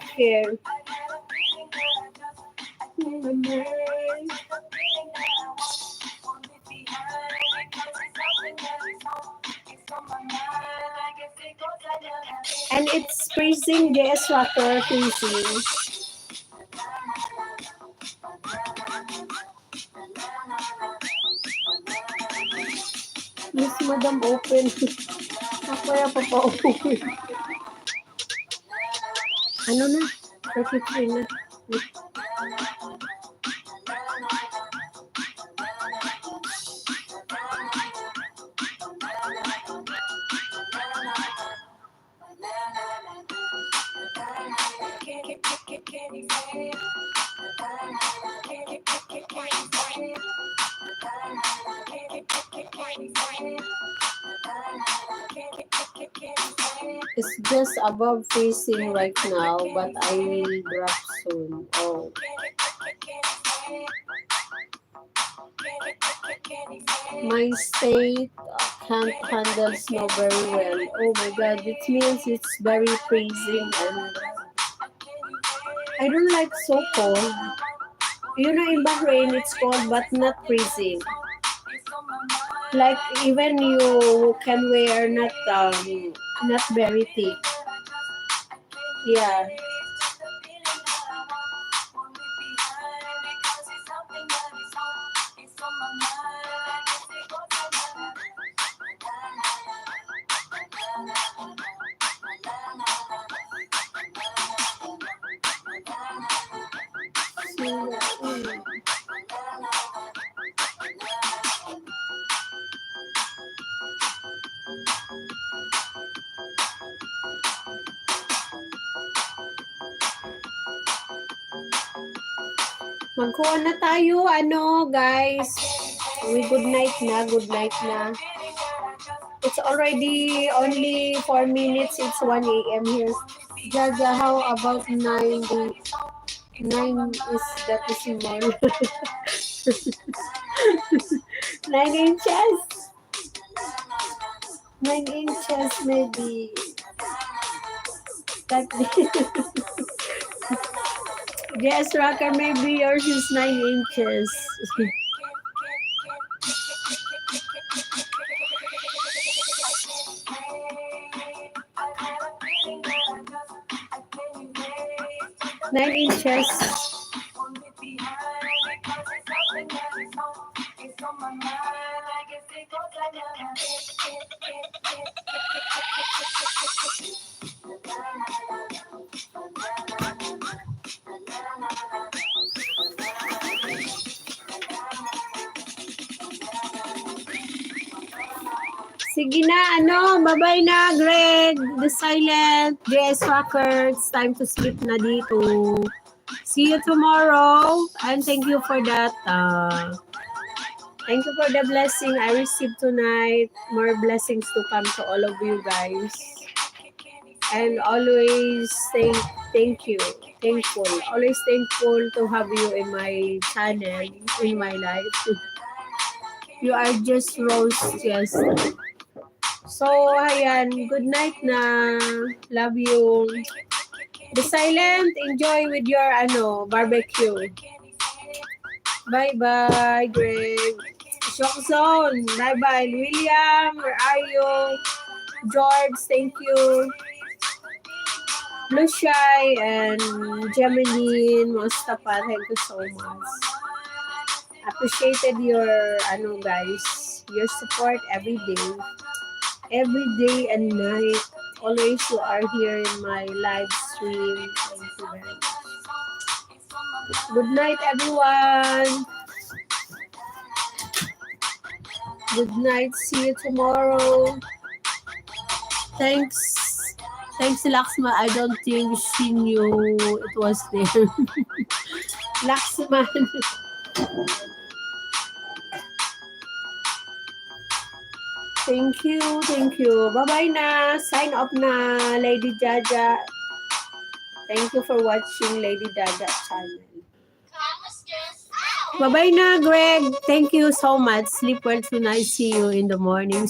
Okay. And it's freezing, JS Rocker freezing. Miss Madam Open. Kaya papa-open. Ano na? 33 na. It's just above freezing right now, but I will drop soon. Oh. My state can't handle snow very well. Oh my god, it means it's very freezing and I don't like so cold. You know, in Bahrain it's cold but not freezing. Like even you can wear not very thick. Yeah. Magkuha na tayo, guys. Good night na. It's already only 4 minutes. It's 1 a.m. here. Jaja, how about 9? 9 is the decimal. 9 inches. 9 inches maybe. That yes, Rocker, maybe yours is 9 inches. Nine inches. Sige na, bye-bye na, Greg, the silent, JS Rocker, it's time to sleep na dito. See you tomorrow, and thank you for that. Thank you for the blessing I received tonight. More blessings to come to all of you guys. And always thank you, thankful, always thankful to have you in my channel, in my life. You are just rose, yes. So, ayan, good night na. Love you. The silent, enjoy with your barbecue. Bye-bye, Greg. Shock Zone, bye-bye. William, where are you? George, thank you. Blue Shy and Gemeline, Mustafa, thank you so much. Appreciated your, guys, your support every day and night. Always you are here in my live stream. Thank you very much. Good night, everyone. Good night. See you tomorrow. Thanks, Laxma. I don't think she knew it was there. Laxman. Thank you. Bye-bye na. Sign off na, Lady Jaja. Thank you for watching Lady Jaja channel. Bye-bye na, Greg. Thank you so much. Sleep well tonight. See you in the morning.